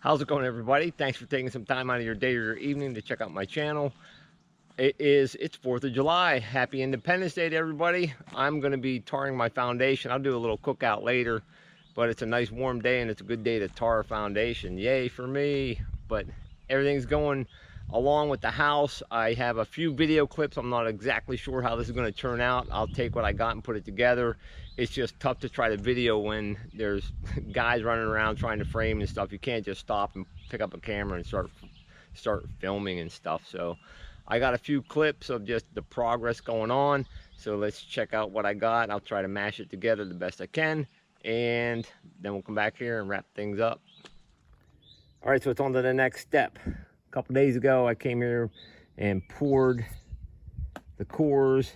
How's it going, everybody? Thanks for taking some time out of your day or your evening to check out my channel. It's 4th of July. Happy Independence Day to everybody. I'm going to be tarring my foundation. I'll do a little cookout later, but it's a nice warm day and it's a good day to tar a foundation. Yay for me. But everything's going along with the house. I have a few video clips. I'm not exactly sure how this is going to turn out. I'll take what I got and put it together. It's just tough to try to video when there's guys running around trying to frame and stuff. You can't just stop and pick up a camera and start filming and stuff. So I got a few clips of just the progress going on. So let's check out what I got. I'll try to mash it together the best I can, and then we'll come back here and wrap things up. All right, so it's on to the next step. A couple days ago, I came here and poured the cores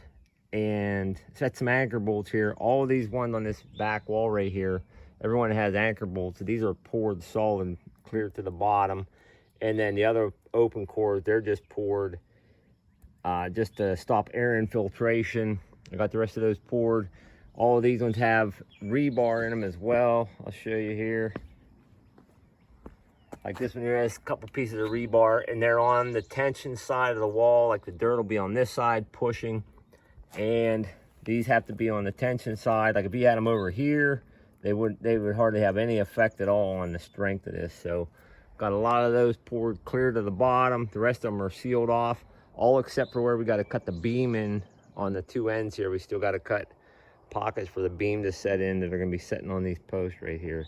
and set some anchor bolts here. All of these ones on this back wall right here, everyone has anchor bolts. So these are poured solid clear to the bottom. And then the other open cores, they're just poured just to stop air infiltration. I got the rest of those poured. All of these ones have rebar in them as well. I'll show you here. Like this one here has a couple pieces of rebar, and they're on the tension side of the wall. Like the dirt will be on this side pushing, and these have to be on the tension side. Like if you had them over here, they would hardly have any effect at all on the strength of this. So got a lot of those poured clear to the bottom. The rest of them are sealed off, all except for where we got to cut the beam in on the two ends here. We still got to cut pockets for the beam to set in that are going to be sitting on these posts right here.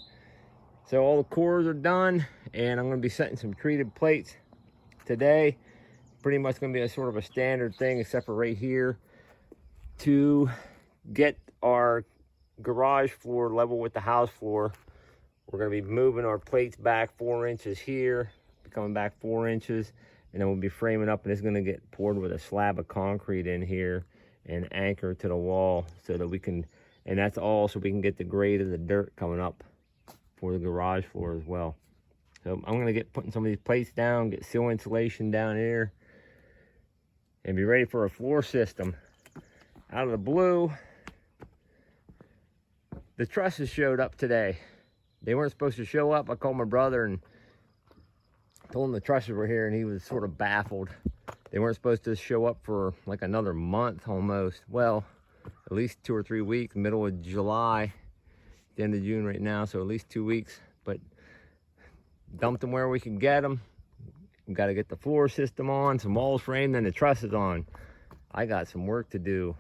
So all the cores are done, and I'm going to be setting some treated plates today. Pretty much going to be a sort of a standard thing, except for right here, to get our garage floor level with the house floor. We're going to be moving our plates back 4 inches here, coming back 4 inches, and then we'll be framing up, and it's going to get poured with a slab of concrete in here and anchor to the wall so that we can, and that's all so we can get the grade of the dirt coming up for the garage floor as well. So I'm going to get putting some of these plates down, get seal insulation down here, and be ready for a floor system. Out of the blue, the trusses showed up today. They weren't supposed to show up. I called my brother and told him the trusses were here, and he was sort of baffled. They weren't supposed to show up for like another month almost. Well, at least 2 or 3 weeks, middle of July, the end of June right now, so at least 2 weeks. But dumped them where we could get them. We got to get the floor system on, some walls framed, and the trusses on. I got some work to do.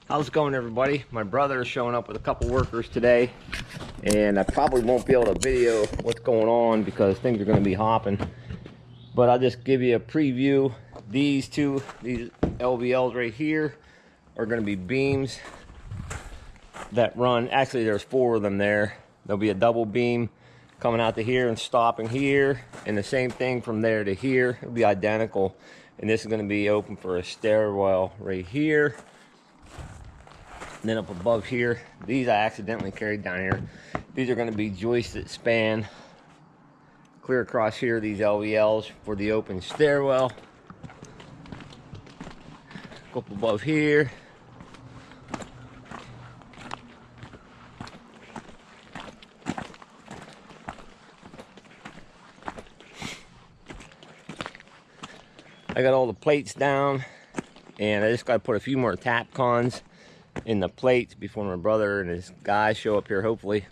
How's it going, everybody? My brother is showing up with a couple workers today, and I probably won't be able to video what's going on because things are going to be hopping. But I'll just give you a preview. These LVLs right here are going to be beams that run, actually there's 4 of them there. There'll be a double beam coming out to here and stopping here, and the same thing from there to here. It'll be identical, and this is going to be open for a stairwell right here. And then up above here, these I accidentally carried down here. These are going to be joists that span clear across here, these LVLs for the open stairwell. Go up above here. I got all the plates down, and I just got to put a few more tap cons in the plates before my brother and his guys show up here, hopefully.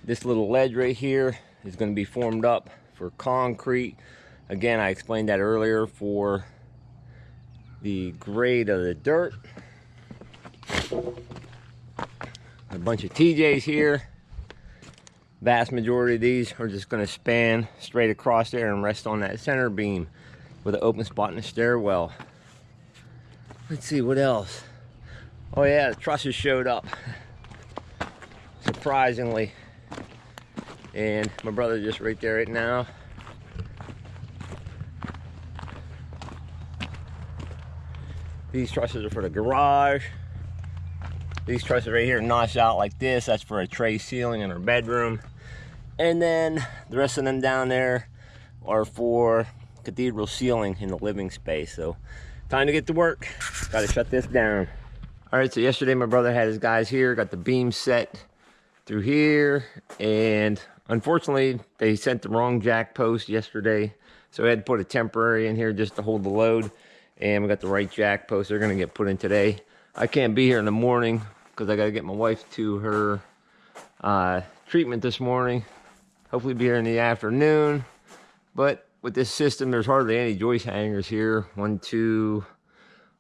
This little ledge right here is going to be formed up for concrete. Again, I explained that earlier, for the grade of the dirt. A bunch of TJs here. Vast majority of these are just going to span straight across there and rest on that center beam with an open spot in the stairwell. Let's see what else. Oh yeah, the trusses showed up, surprisingly. And my brother's just right there right now. These trusses are for the garage. These trusses right here notched out like this, that's for a tray ceiling in our bedroom. And then the rest of them down there are for cathedral ceiling in the living space. So time to get to work. Got to shut this down. All right, so yesterday my brother had his guys here, got the beam set through here, and unfortunately they sent the wrong jack post yesterday, so I had to put a temporary in here just to hold the load, and we got the right jack post. They're gonna get put in today. I can't be here in the morning because I gotta get my wife to her treatment this morning. Hopefully be here in the afternoon. But with this system, there's hardly any joist hangers here. 1, 2,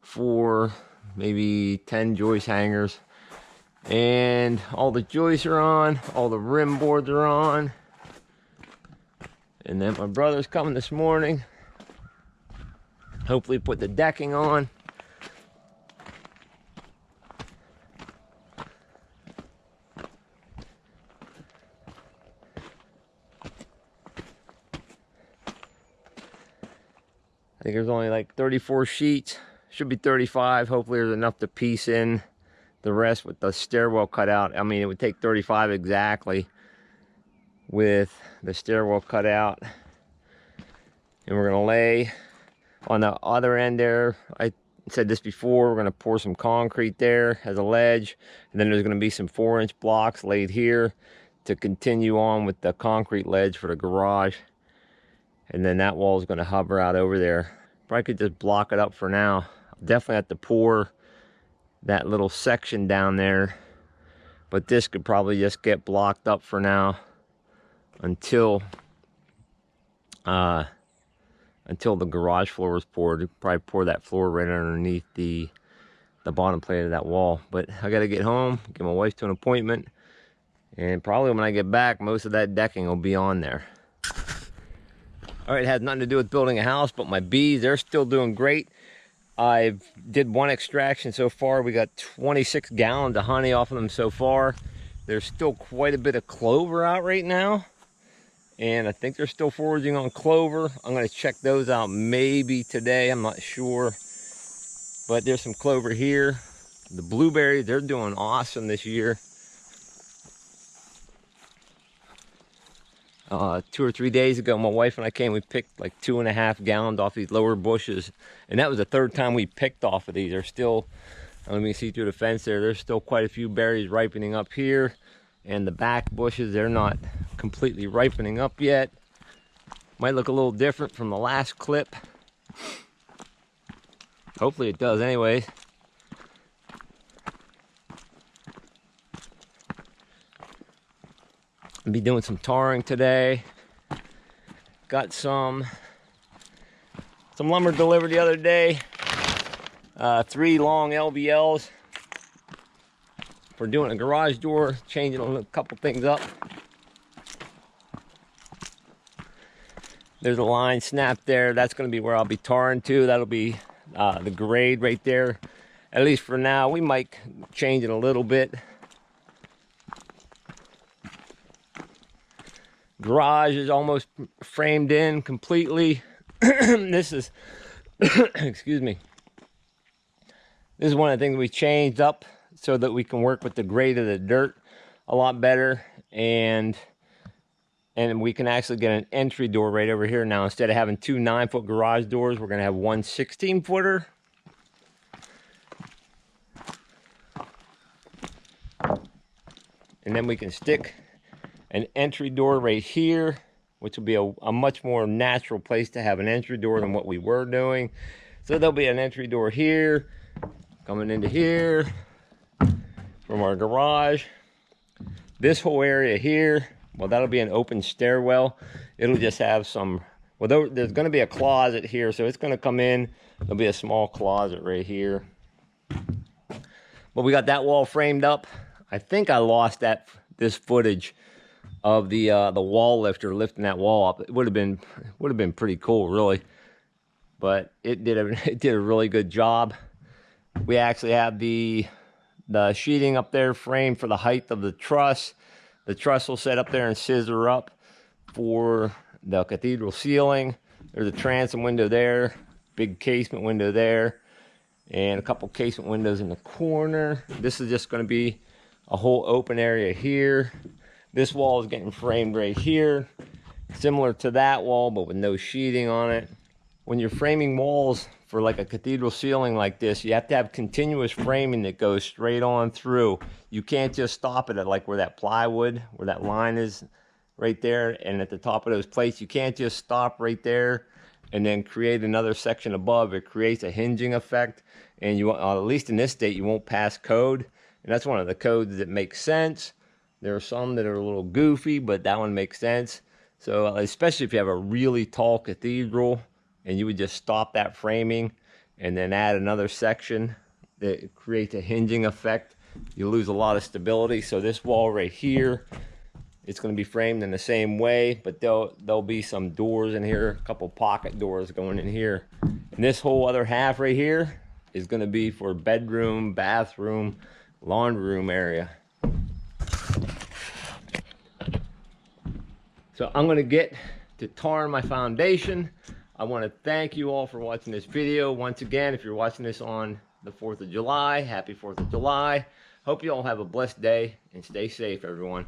4, maybe 10 joist hangers. And all the joists are on, all the rim boards are on. And then my brother's coming this morning. Hopefully put the decking on. I think there's only like 34 sheets. Should be 35. Hopefully there's enough to piece in the rest with the stairwell cut out. I mean, it would take 35 exactly with the stairwell cut out. And we're gonna lay on the other end there. I said this before, we're gonna pour some concrete there as a ledge. And then there's gonna be some 4-inch blocks laid here to continue on with the concrete ledge for the garage. And then that wall is gonna hover out over there. Probably could just block it up for now. I'll definitely have to pour that little section down there, but this could probably just get blocked up for now until the garage floor is poured. Probably pour that floor right underneath the bottom plate of that wall. But I gotta get home, get my wife to an appointment, and probably when I get back, most of that decking will be on there. All right, it has nothing to do with building a house, but my bees, they're still doing great. I did one extraction so far. We got 26 gallons of honey off of them so far. There's still quite a bit of clover out right now, and I think they're still foraging on clover. I'm gonna check those out maybe today, I'm not sure. But there's some clover here. The blueberries, they're doing awesome this year. 2 or 3 days ago, my wife and I came, we picked like 2.5 gallons off these lower bushes. And that was the 3rd time we picked off of these. They're still, let me see through the fence there, there's still quite a few berries ripening up here. And the back bushes, they're not completely ripening up yet. Might look a little different from the last clip. Hopefully it does anyway. I'll be doing some tarring today. Got some lumber delivered the other day. 3 long LVLs. We're doing a garage door, changing a couple things up. There's a line snapped there. That's going to be where I'll be tarring to. That'll be the grade right there. At least for now. We might change it a little bit. Garage is almost framed in completely. This is, excuse me. This is one of the things we changed up so that we can work with the grade of the dirt a lot better, and we can actually get an entry door right over here now. Instead of having 2 9-foot garage doors, we're gonna have 1 16-footer. And then we can stick an entry door right here, which will be a much more natural place to have an entry door than what we were doing. So there'll be an entry door here, coming into here from our garage. This whole area here, well, that'll be an open stairwell. It'll just have some, well, there's gonna be a closet here, so it's gonna come in. There'll be a small closet right here. But we got that wall framed up. I think I lost this footage of the wall lifter lifting that wall up. It would have been pretty cool, really. But it did a really good job. We actually have the sheeting up there framed for the height of the truss. The truss will set up there and scissor up for the cathedral ceiling. There's a transom window there, big casement window there, and a couple casement windows in the corner. This is just going to be a whole open area here. This wall is getting framed right here, similar to that wall, but with no sheeting on it. When you're framing walls for like a cathedral ceiling like this, you have to have continuous framing that goes straight on through. You can't just stop it at like where that plywood, where that line is right there, and at the top of those plates. You can't just stop right there and then create another section above. It creates a hinging effect, and you, at least in this state, you won't pass code. And that's one of the codes that makes sense. There are some that are a little goofy, but that one makes sense. So especially if you have a really tall cathedral, and you would just stop that framing and then add another section that creates a hinging effect, you lose a lot of stability. So this wall right here, it's going to be framed in the same way, but there'll be some doors in here, a couple pocket doors going in here. And this whole other half right here is going to be for bedroom, bathroom, laundry room area. So I'm going to get to tarring my foundation. I want to thank you all for watching this video. Once again, if you're watching this on the 4th of July, happy 4th of July. Hope you all have a blessed day and stay safe, everyone.